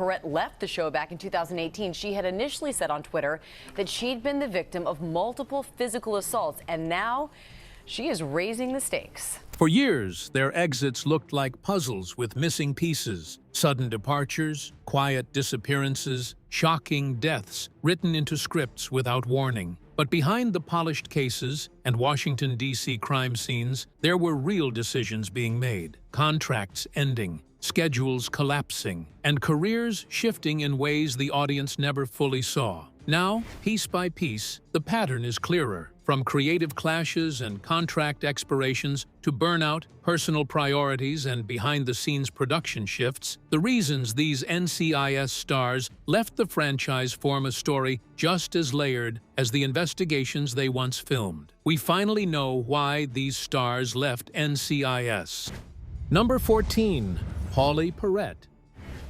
Perrette left the show back in 2018, she had initially said on Twitter that she'd been the victim of multiple physical assaults, and now she is raising the stakes. For years, their exits looked like puzzles with missing pieces, sudden departures, quiet disappearances, shocking deaths written into scripts without warning. But behind the polished cases and Washington, D.C. crime scenes, there were real decisions being made, contracts ending, schedules collapsing, and careers shifting in ways the audience never fully saw. Now, piece by piece, the pattern is clearer. From creative clashes and contract expirations to burnout, personal priorities, and behind-the-scenes production shifts, the reasons these NCIS stars left the franchise form a story just as layered as the investigations they once filmed. We finally know why these stars left NCIS. Number 14. Pauley Perrette.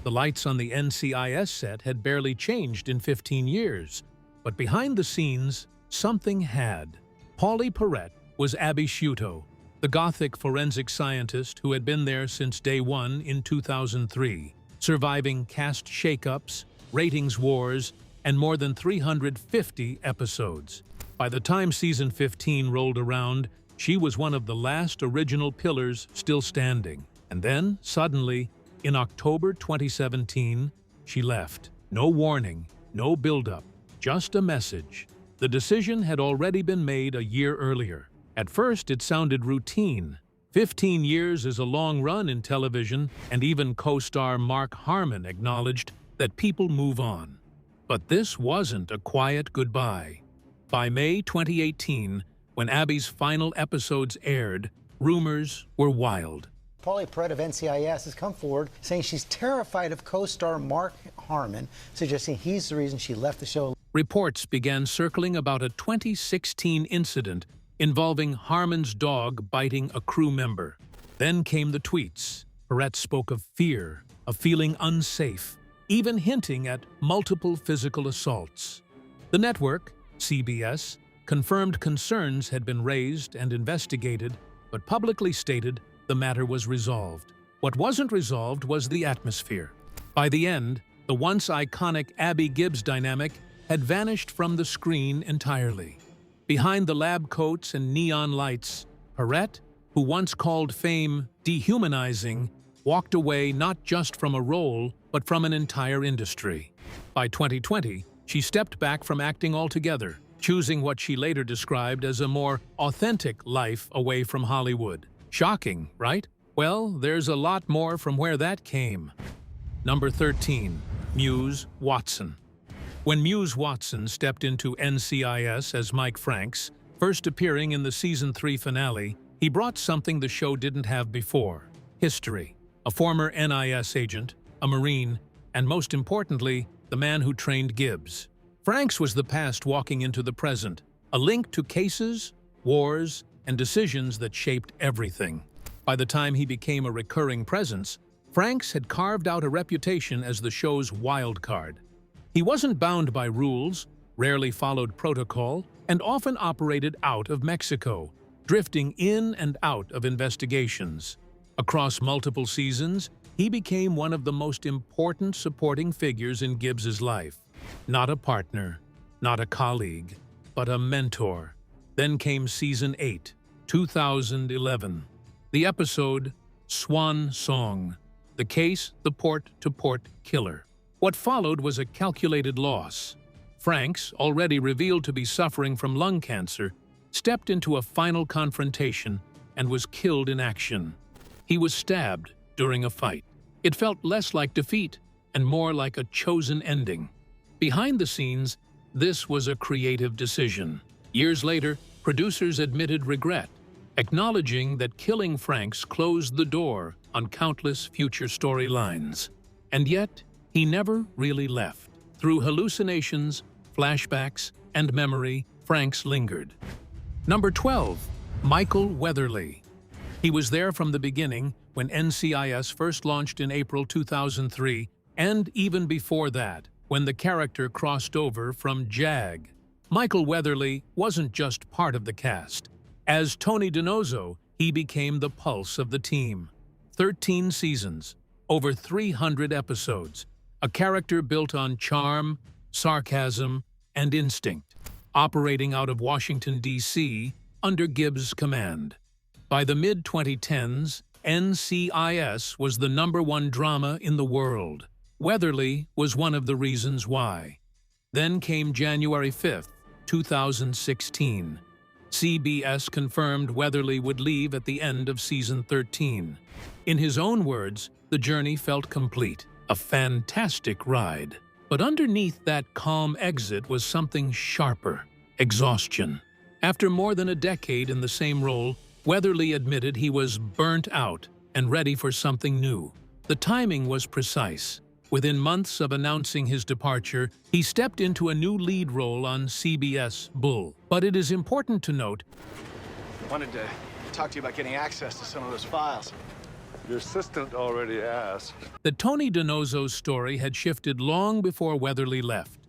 The lights on the NCIS set had barely changed in 15 years, but behind the scenes, something had. Pauley Perrette was Abby Sciuto, the Gothic forensic scientist who had been there since day one in 2003, surviving cast shakeups, ratings wars, and more than 350 episodes. By the time season 15 rolled around, she was one of the last original pillars still standing. And then, suddenly, in October 2017, she left. No warning, no build-up, just a message. The decision had already been made a year earlier. At first, it sounded routine. 15 years is a long run in television, and even co-star Mark Harmon acknowledged that people move on. But this wasn't a quiet goodbye. By May 2018, when Abby's final episodes aired, rumors were wild. Pauley Perrette of NCIS has come forward saying she's terrified of co-star Mark Harmon, suggesting he's the reason she left the show. Reports began circling about a 2016 incident involving Harmon's dog biting a crew member. Then came the tweets. Perrette spoke of fear, of feeling unsafe, even hinting at multiple physical assaults. The network, CBS, confirmed concerns had been raised and investigated, but publicly stated the matter was resolved. What wasn't resolved was the atmosphere. By the end, the once iconic Abby Gibbs dynamic had vanished from the screen entirely. Behind the lab coats and neon lights, Perrette, who once called fame dehumanizing, walked away not just from a role, but from an entire industry. By 2020, she stepped back from acting altogether, choosing what she later described as a more authentic life away from Hollywood. Shocking, right? Well, there's a lot more from where that came. Number 13. Muse Watson. When Muse Watson stepped into NCIS as Mike Franks, first appearing in the Season 3 finale, he brought something the show didn't have before: history. A former NIS agent, a Marine, and most importantly, the man who trained Gibbs. Franks was the past walking into the present, a link to cases, wars, and decisions that shaped everything. By the time he became a recurring presence, Franks had carved out a reputation as the show's wild card. He wasn't bound by rules, rarely followed protocol, and often operated out of Mexico, drifting in and out of investigations. Across multiple seasons, he became one of the most important supporting figures in Gibbs's life. Not a partner, not a colleague, but a mentor. Then came Season 8, 2011. The episode, Swan Song. The case, the port-to-port killer. What followed was a calculated loss. Franks, already revealed to be suffering from lung cancer, stepped into a final confrontation and was killed in action. He was stabbed during a fight. It felt less like defeat and more like a chosen ending. Behind the scenes, this was a creative decision. Years later, producers admitted regret, acknowledging that killing Franks closed the door on countless future storylines. And yet, he never really left. Through hallucinations, flashbacks, and memory, Franks lingered. Number 12. Michael Weatherly. He was there from the beginning when NCIS first launched in April 2003, and even before that, when the character crossed over from JAG. Michael Weatherly wasn't just part of the cast. As Tony DiNozzo, he became the pulse of the team. 13 seasons, over 300 episodes, a character built on charm, sarcasm, and instinct, operating out of Washington, D.C., under Gibbs' command. By the mid-2010s, NCIS was the #1 drama in the world. Weatherly was one of the reasons why. Then came January 5th, 2016. CBS confirmed Weatherly would leave at the end of season 13. In his own words, the journey felt complete, a fantastic ride. But underneath that calm exit was something sharper: exhaustion. After more than a decade in the same role, Weatherly admitted he was burnt out and ready for something new. The timing was precise. Within months of announcing his departure, he stepped into a new lead role on CBS Bull. But it is important to note, I wanted to talk to you about getting access to some of those files. Your assistant already asked. that Tony Donoso's story had shifted long before Weatherly left.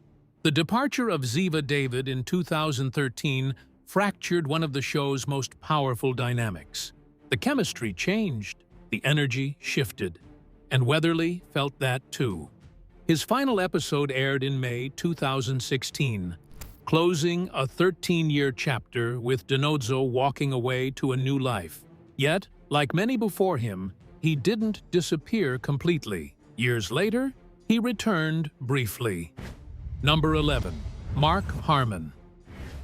The departure of Ziva David in 2013 fractured one of the show's most powerful dynamics. The chemistry changed, the energy shifted, and Weatherly felt that too. His final episode aired in May 2016, closing a 13-year chapter with Donoso walking away to a new life. Yet, like many before him, he didn't disappear completely. Years later, he returned briefly. Number 11. Mark Harmon.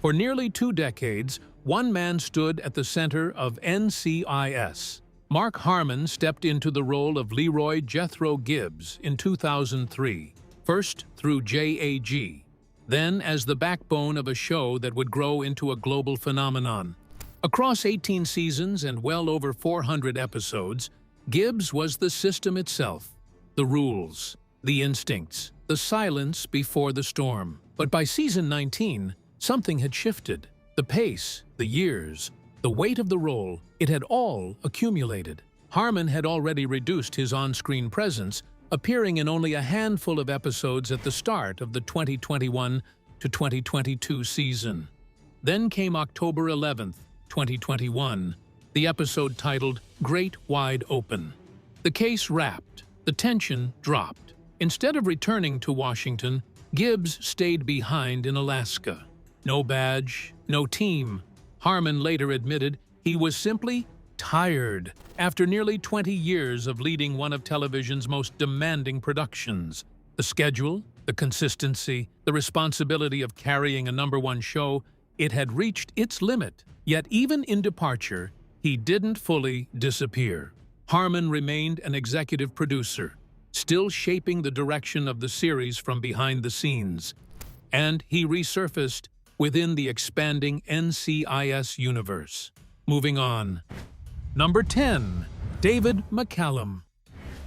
For nearly 2 decades, one man stood at the center of NCIS. Mark Harmon stepped into the role of Leroy Jethro Gibbs in 2003, first through JAG, then as the backbone of a show that would grow into a global phenomenon. Across 18 seasons and well over 400 episodes, Gibbs was the system itself, the rules, the instincts, the silence before the storm. But by season 19, something had shifted. The pace, the years, the weight of the role, it had all accumulated. Harmon had already reduced his on-screen presence, appearing in only a handful of episodes at the start of the 2021 to 2022 season. Then came October 11th, 2021, the episode titled Great Wide Open. The case wrapped, the tension dropped. Instead of returning to Washington, Gibbs stayed behind in Alaska. No badge, no team. Harmon later admitted he was simply tired after nearly 20 years of leading one of television's most demanding productions. The schedule, the consistency, the responsibility of carrying a #1 show, it had reached its limit. Yet even in departure, he didn't fully disappear. Harmon remained an executive producer, still shaping the direction of the series from behind the scenes. And he resurfaced within the expanding NCIS universe. Moving on. Number 10. David McCallum.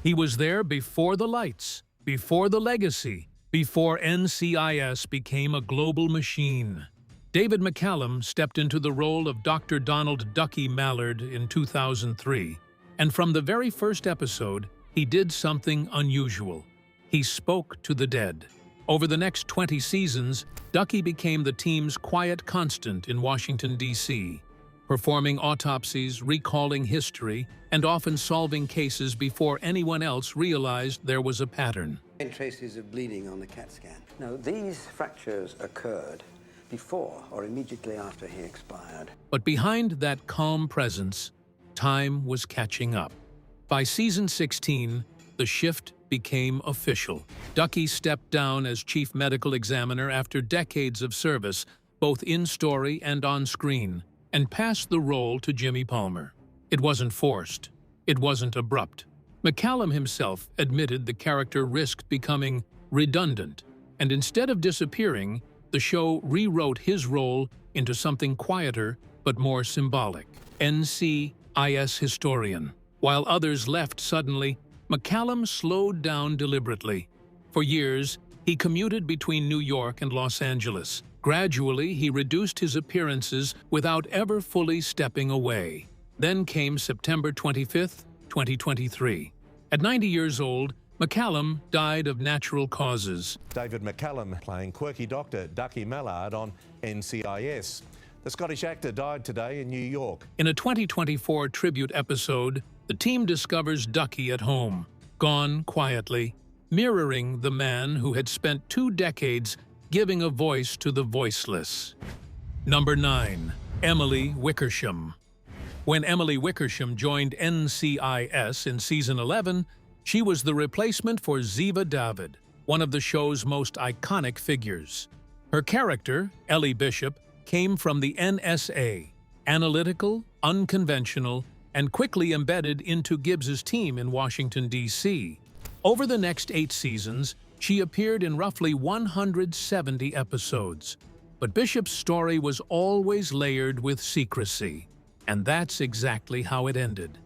He was there before the lights, before the legacy, before NCIS became a global machine. David McCallum stepped into the role of Dr. Donald Ducky Mallard in 2003, and from the very first episode, he did something unusual. He spoke to the dead. Over the next 20 seasons, Ducky became the team's quiet constant in Washington, D.C., performing autopsies, recalling history, and often solving cases before anyone else realized there was a pattern. Traces of bleeding on the CAT scan. Now, these fractures occurred before or immediately after he expired. But behind that calm presence, time was catching up. By season 16, the shift became official. Ducky stepped down as chief medical examiner after decades of service, both in-story and on-screen, and passed the role to Jimmy Palmer. It wasn't forced. It wasn't abrupt. McCallum himself admitted the character risked becoming redundant, and instead of disappearing, the show rewrote his role into something quieter but more symbolic. NCIS historian. While others left suddenly, McCallum slowed down deliberately. For years, he commuted between New York and Los Angeles. Gradually, he reduced his appearances without ever fully stepping away. Then came September 25th, 2023. At 90 years old, McCallum died of natural causes. David McCallum playing quirky Dr. Ducky Mallard on NCIS. The Scottish actor died today in New York. In a 2024 tribute episode, the team discovers Ducky at home, gone quietly, mirroring the man who had spent 2 decades giving a voice to the voiceless. Number 9. Emily Wickersham. When Emily Wickersham joined NCIS in Season 11, she was the replacement for Ziva David, one of the show's most iconic figures. Her character, Ellie Bishop, came from the NSA, analytical, unconventional, and quickly embedded into Gibbs's team in Washington, D.C. Over the next 8 seasons, she appeared in roughly 170 episodes. But Bishop's story was always layered with secrecy, and that's exactly how it ended.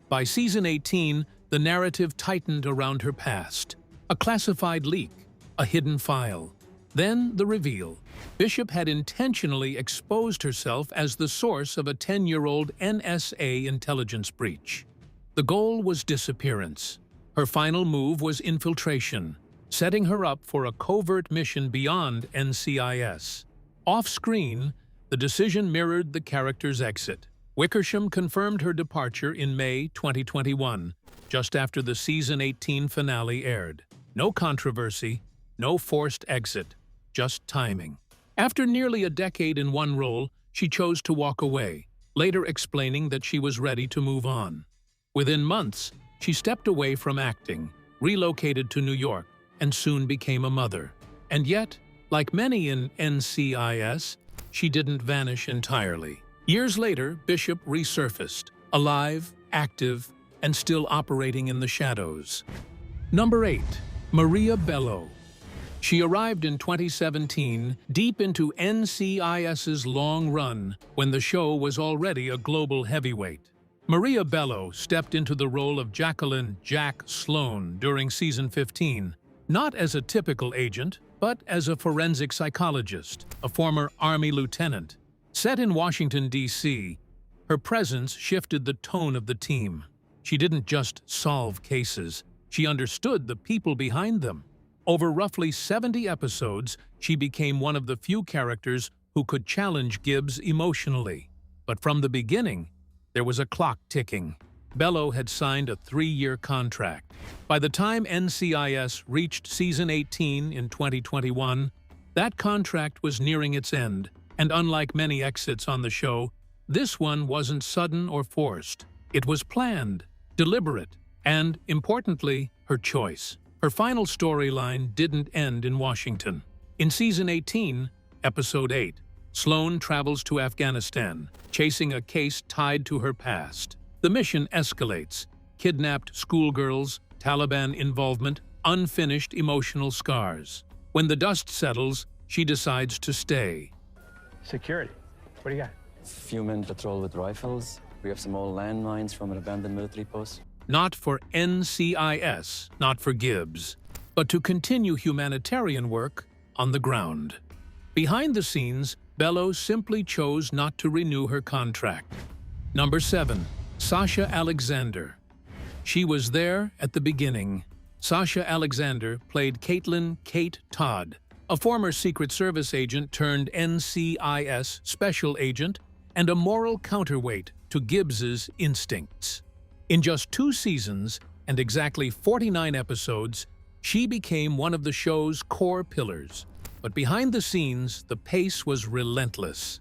By Season 18, the narrative tightened around her past. A classified leak, a hidden file. Then the reveal. Bishop had intentionally exposed herself as the source of a 10-year-old NSA intelligence breach. The goal was disappearance. Her final move was infiltration, setting her up for a covert mission beyond NCIS. Off-screen, the decision mirrored the character's exit. Wickersham confirmed her departure in May 2021, just after the Season 18 finale aired. No controversy, no forced exit, just timing. After nearly a decade in one role, she chose to walk away, later explaining that she was ready to move on. Within months, she stepped away from acting, relocated to New York, and soon became a mother. And yet, like many in NCIS, she didn't vanish entirely. Years later, Bishop resurfaced, alive, active, and still operating in the shadows. Number 8. Maria Bello. She arrived in 2017, deep into NCIS's long run, when the show was already a global heavyweight. Maria Bello stepped into the role of Jacqueline "Jack" Sloan during Season 15, not as a typical agent, but as a forensic psychologist, a former Army lieutenant. Set in Washington, D.C., her presence shifted the tone of the team. She didn't just solve cases, she understood the people behind them. Over roughly 70 episodes, she became one of the few characters who could challenge Gibbs emotionally. But from the beginning, there was a clock ticking. Bello had signed a 3-year contract. By the time NCIS reached Season 18 in 2021, that contract was nearing its end, and unlike many exits on the show, this one wasn't sudden or forced. It was planned, deliberate, and, importantly, her choice. Her final storyline didn't end in Washington. In Season 18, Episode 8, Sloan travels to Afghanistan, chasing a case tied to her past. The mission escalates: kidnapped schoolgirls, Taliban involvement, unfinished emotional scars. When the dust settles, she decides to stay. Security. What do you got? Few men patrol with rifles. We have some old landmines from an abandoned military post. Not for NCIS, not for Gibbs, but to continue humanitarian work on the ground. Behind the scenes, Bello simply chose not to renew her contract. Number 7. Sasha Alexander. She was there at the beginning. Sasha Alexander played Caitlin "Kate" Todd, a former Secret Service agent turned NCIS special agent and a moral counterweight to Gibbs's instincts. In just 2 seasons and exactly 49 episodes, she became one of the show's core pillars. But behind the scenes, the pace was relentless.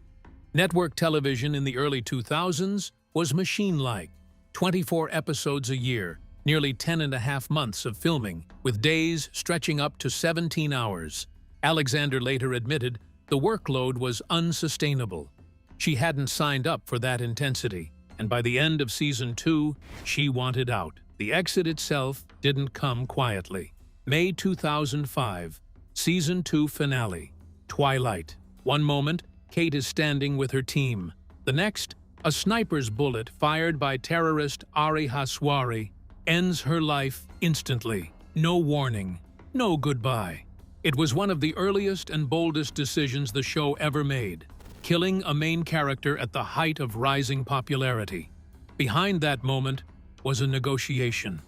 Network television in the early 2000s was machine-like. 24 episodes a year, nearly 10.5 months of filming, with days stretching up to 17 hours. Alexander later admitted the workload was unsustainable. She hadn't signed up for that intensity, and by the end of Season 2, she wanted out. The exit itself didn't come quietly. May 2005, Season 2 finale, Twilight. One moment, Kate is standing with her team. The next, a sniper's bullet fired by terrorist Ari Haswari ends her life instantly. No warning, no goodbye. It was one of the earliest and boldest decisions the show ever made, killing a main character at the height of rising popularity. Behind that moment was a negotiation.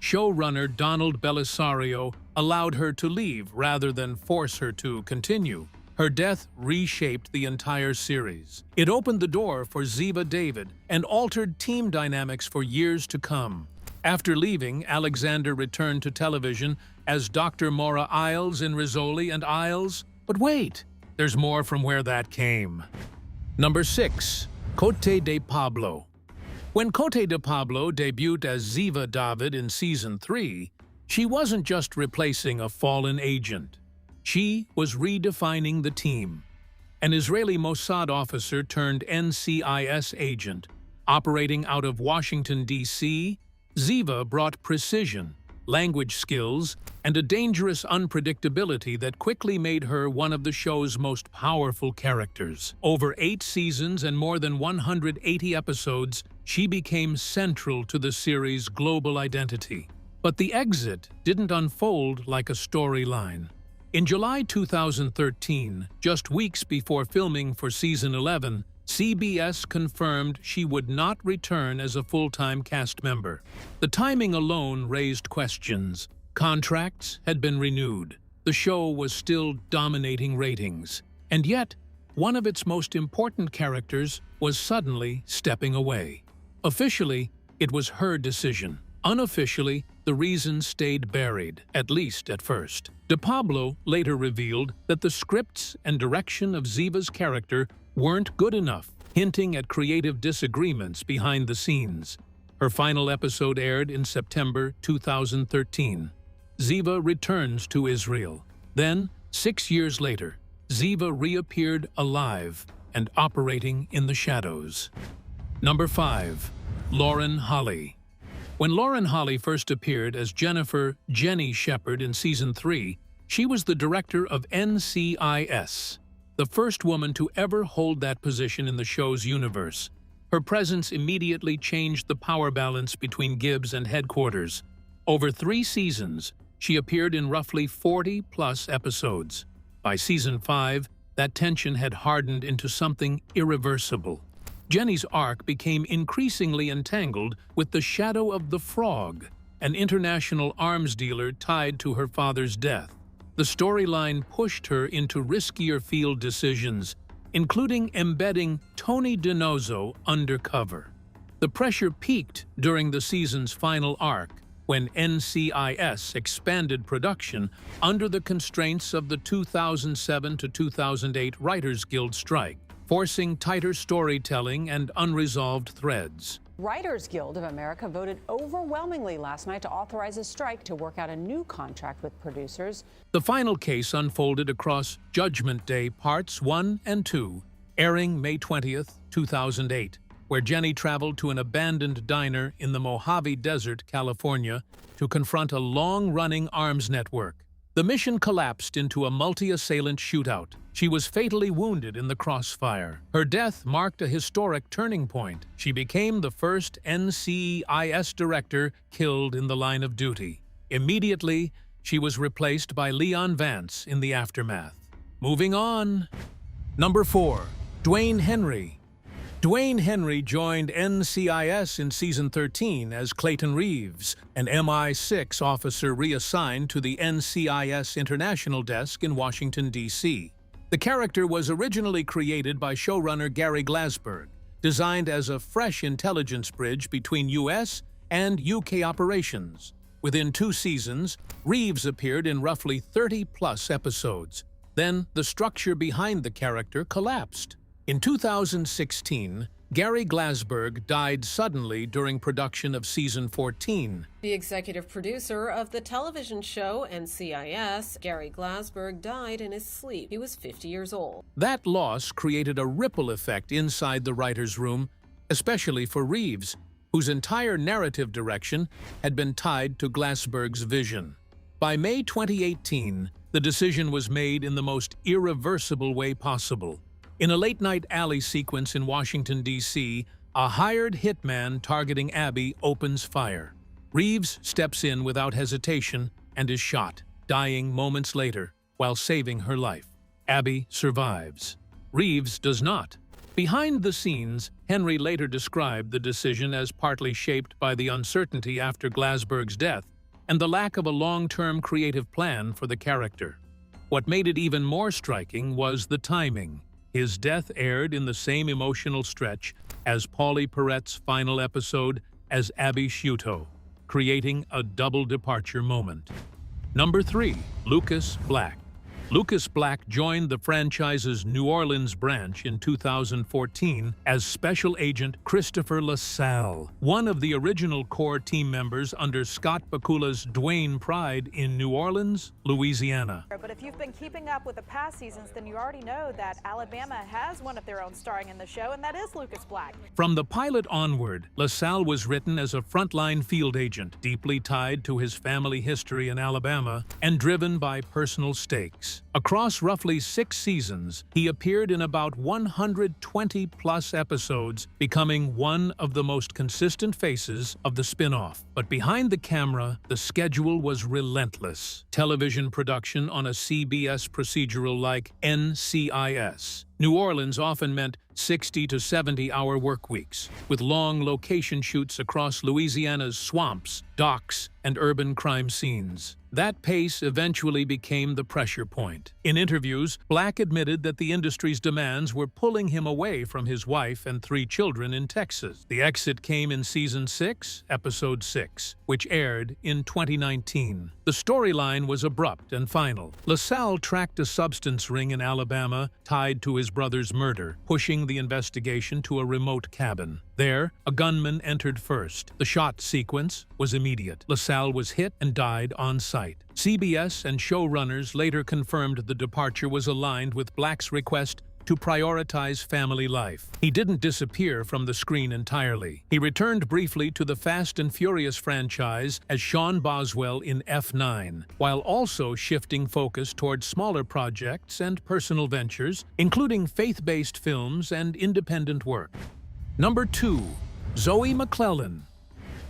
Showrunner Donald Bellisario allowed her to leave rather than force her to continue. Her death reshaped the entire series. It opened the door for Ziva David and altered team dynamics for years to come. After leaving, Alexander returned to television as Dr. Maura Isles in Rizzoli and Isles. But wait, there's more from where that came. Number 6. Cote de Pablo. When Cote de Pablo debuted as Ziva David in Season 3, she wasn't just replacing a fallen agent. She was redefining the team. An Israeli Mossad officer turned NCIS agent. Operating out of Washington, D.C., Ziva brought precision, language skills, and a dangerous unpredictability that quickly made her one of the show's most powerful characters. Over 8 seasons and more than 180 episodes, she became central to the series' global identity. But the exit didn't unfold like a storyline. In July 2013, just weeks before filming for Season 11, CBS confirmed she would not return as a full-time cast member. The timing alone raised questions. Contracts had been renewed. The show was still dominating ratings. And yet, one of its most important characters was suddenly stepping away. Officially, it was her decision. Unofficially, the reason stayed buried, at least at first. De Pablo later revealed that the scripts and direction of Ziva's character weren't good enough, hinting at creative disagreements behind the scenes. Her final episode aired in September 2013. Ziva returns to Israel. Then, 6 years later, Ziva reappeared alive and operating in the shadows. Number 5. Lauren Holly. When Lauren Holly first appeared as Jennifer Jenny Shepard in Season 3, she was the director of NCIS, the first woman to ever hold that position in the show's universe. Her presence immediately changed the power balance between Gibbs and headquarters. Over 3 seasons, she appeared in roughly 40-plus episodes. By Season 5, that tension had hardened into something irreversible. Jenny's arc became increasingly entangled with the shadow of the Frog, an international arms dealer tied to her father's death. The storyline pushed her into riskier field decisions, including embedding Tony DiNozzo undercover. The pressure peaked during the season's final arc, when NCIS expanded production under the constraints of the 2007 to 2008 Writers Guild strike, forcing tighter storytelling and unresolved threads. Writers Guild of America voted overwhelmingly last night to authorize a strike to work out a new contract with producers. The final case unfolded across Judgment Day Parts 1 and 2, airing May 20th, 2008, where Jenny traveled to an abandoned diner in the Mojave Desert, California, to confront a long-running arms network. The mission collapsed into a multi-assailant shootout. She was fatally wounded in the crossfire. Her death marked a historic turning point. She became the first NCIS director killed in the line of duty. Immediately, she was replaced by Leon Vance in the aftermath. Moving on. Number 4. Duane Henry. Duane Henry joined NCIS in Season 13 as Clayton Reeves, an MI6 officer reassigned to the NCIS International Desk in Washington, D.C. The character was originally created by showrunner Gary Glasberg, designed as a fresh intelligence bridge between U.S. and U.K. operations. Within 2 seasons, Reeves appeared in roughly 30-plus episodes. Then, the structure behind the character collapsed. In 2016, Gary Glasberg died suddenly during production of Season 14. The executive producer of the television show NCIS, Gary Glasberg, died in his sleep. He was 50 years old. That loss created a ripple effect inside the writer's room, especially for Reeves, whose entire narrative direction had been tied to Glasberg's vision. By May 2018, the decision was made in the most irreversible way possible. In a late-night alley sequence in Washington, D.C., a hired hitman targeting Abby opens fire. Reeves steps in without hesitation and is shot, dying moments later while saving her life. Abby survives. Reeves does not. Behind the scenes, Henry later described the decision as partly shaped by the uncertainty after Glasberg's death and the lack of a long-term creative plan for the character. What made it even more striking was the timing. His death aired in the same emotional stretch as Pauley Perrette's final episode as Abby Sciuto, creating a double departure moment. Number 3. Lucas Black. Lucas Black joined the franchise's New Orleans branch in 2014 as Special Agent Christopher LaSalle, one of the original core team members under Scott Bakula's Duane Pride in New Orleans, Louisiana. But if you've been keeping up with the past seasons, then you already know that Alabama has one of their own starring in the show, and that is Lucas Black. From the pilot onward, LaSalle was written as a frontline field agent, deeply tied to his family history in Alabama and driven by personal stakes. Across roughly 6 seasons, he appeared in about 120-plus episodes, becoming one of the most consistent faces of the spin-off. But behind the camera, the schedule was relentless. Television production on a CBS procedural like NCIS. New Orleans often meant 60 to 70-hour work weeks, with long location shoots across Louisiana's swamps, docks, and urban crime scenes. That pace eventually became the pressure point. In interviews, Black admitted that the industry's demands were pulling him away from his wife and 3 children in Texas. The exit came in Season 6, Episode 6, which aired in 2019. The storyline was abrupt and final. LaSalle tracked a substance ring in Alabama tied to his brother's murder, pushing the investigation to a remote cabin. There, a gunman entered first. The shot sequence was immediate. LaSalle was hit and died on site. CBS and showrunners later confirmed the departure was aligned with Black's request to prioritize family life. He didn't disappear from the screen entirely. He returned briefly to the Fast and Furious franchise as Sean Boswell in F9, while also shifting focus toward smaller projects and personal ventures, including faith-based films and independent work. Number 2. Zoe McLellan.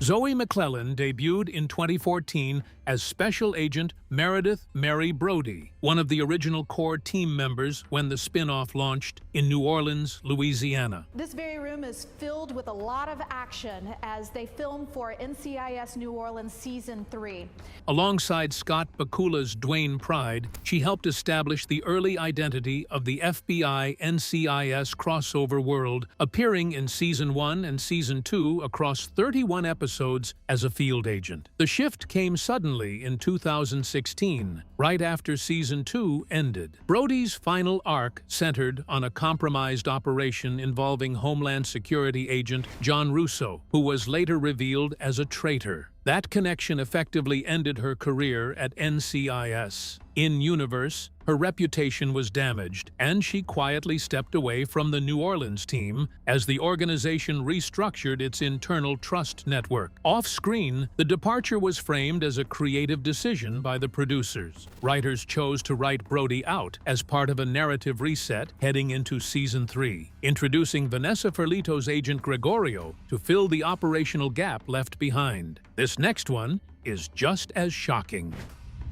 Zoe McLellan debuted in 2014 as Special Agent Meredith Mary Brody, one of the original core team members when the spin-off launched in New Orleans, Louisiana. This very room is filled with a lot of action as they film for NCIS New Orleans Season 3. Alongside Scott Bakula's Duane Pride, she helped establish the early identity of the FBI NCIS crossover world, appearing in Season 1 and Season 2 across 31 episodes as a field agent. The shift came suddenly in 2016, right after Season 2 ended. Brody's final arc centered on a compromised operation involving Homeland Security agent John Russo, who was later revealed as a traitor. That connection effectively ended her career at NCIS. In-universe, her reputation was damaged, and she quietly stepped away from the New Orleans team as the organization restructured its internal trust network. Off-screen, the departure was framed as a creative decision by the producers. Writers chose to write Brody out as part of a narrative reset heading into Season 3, introducing Vanessa Ferlito's agent Gregorio to fill the operational gap left behind. This next one is just as shocking.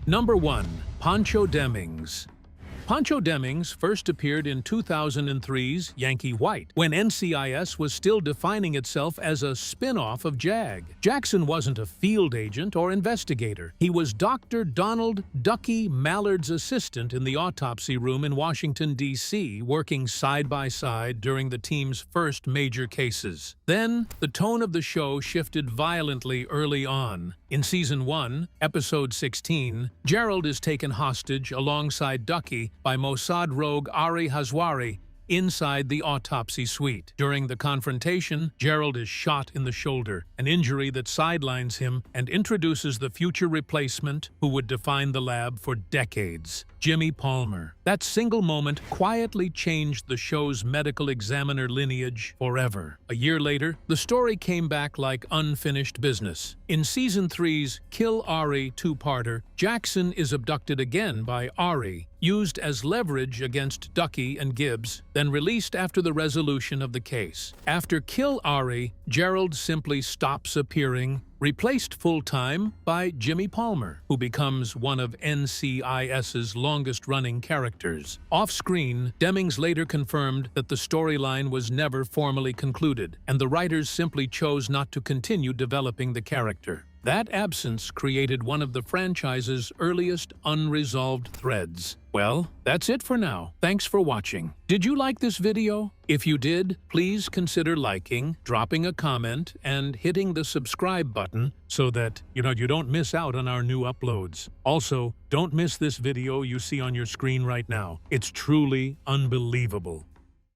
Number 1. Poncho Demings. Poncho Demings first appeared in 2003's Yankee White, when NCIS was still defining itself as a spin-off of JAG. Jackson wasn't a field agent or investigator. He was Dr. Donald Ducky Mallard's assistant in the autopsy room in Washington, D.C., working side by side during the team's first major cases. Then, the tone of the show shifted violently early on. In Season 1, Episode 16, Gerald is taken hostage alongside Ducky by Mossad rogue Ari Hazwari inside the autopsy suite. During the confrontation, Gerald is shot in the shoulder, an injury that sidelines him and introduces the future replacement who would define the lab for decades, Jimmy Palmer. That single moment quietly changed the show's medical examiner lineage forever. A year later, the story came back like unfinished business. In Season 3's Kill Ari two-parter, Jackson is abducted again by Ari, used as leverage against Ducky and Gibbs, then released after the resolution of the case. After Kill Ari, Gerald simply stops appearing, replaced full-time by Jimmy Palmer, who becomes one of NCIS's longest-running characters. Off-screen, Demings later confirmed that the storyline was never formally concluded, and the writers simply chose not to continue developing the character. That absence created one of the franchise's earliest unresolved threads. Well, that's it for now. Thanks for watching. Did you like this video? If you did, please consider liking, dropping a comment, and hitting the subscribe button so that, you don't miss out on our new uploads. Also, don't miss this video you see on your screen right now. It's truly unbelievable.